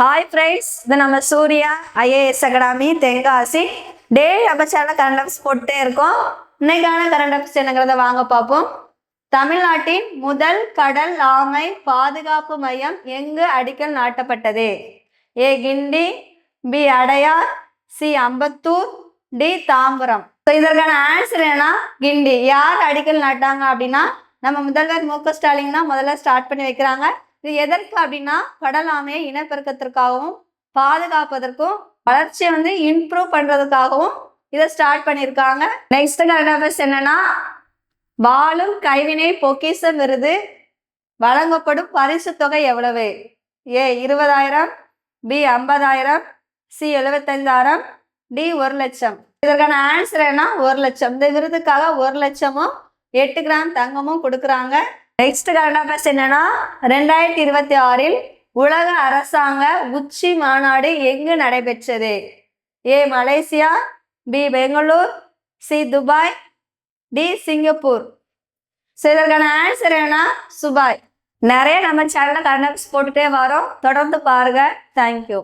Hi friends, இது நம்ம Surya IAS academy Tenkasi. நம்ம சேனல் கரண்ட் அஃபேர்ஸ் போட்டுட்டே இருக்கோம். இன்னைக்கான கரண்ட் அஃபேர்ஸ் என்னங்கிறத வாங்க பார்ப்போம். தமிழ்நாட்டின் முதல் கடல் ஆமை பாதுகாப்பு மையம் எங்கு அடிக்கல் நாட்டப்பட்டது? A Guindy, B Adyar, C Ambattur, D Tambaram. இதற்கான ஆன்சர் என்னன்னா கிண்டி. யார் அடிக்கல் நாட்டாங்க அப்படின்னா நம்ம முதல்வர் மு.க. ஸ்டாலின் தான் முதல்ல ஸ்டார்ட் பண்ணி வைக்கிறாங்க. இது எதற்கு அப்படின்னா கடல் ஆமையை இனப்பெருக்கத்திற்காகவும் பாதுகாப்பதற்கும் வளர்ச்சியை இம்ப்ரூவ் பண்றதுக்காகவும் இதை ஸ்டார்ட் பண்ணியிருக்காங்க. நெக்ஸ்ட் கரண்ட் அஃபேர்ஸ் என்னன்னா வாழும் கைவினை பொக்கிஷம் விருது வழங்கப்படும் பரிசு தொகை எவ்வளவு? ஏ 20,000, பி 50,000, சி 75,000, டி 1,00,000. இதற்கான ஆன்சர் என்ன? 1,00,000. இந்த விருதுக்காக 1,00,000மும் 8 கிராம் தங்கமும் கொடுக்குறாங்க. நெக்ஸ்ட் கரண்ட் அஃபேர்ஸ் என்னன்னா 2026 உலக அரசாங்க உச்சி மாநாடு எங்கு நடைபெற்றது? A Malaysia, B Bangalore, C Dubai, D Singapore. இதற்கான ஆன்சர் என்ன? துபாய். நிறைய நம்ம சேனல்ல கரண்ட் அஃபேர்ஸ் போட்டுட்டே வரோம், தொடர்ந்து பாருங்க. தேங்க்யூ.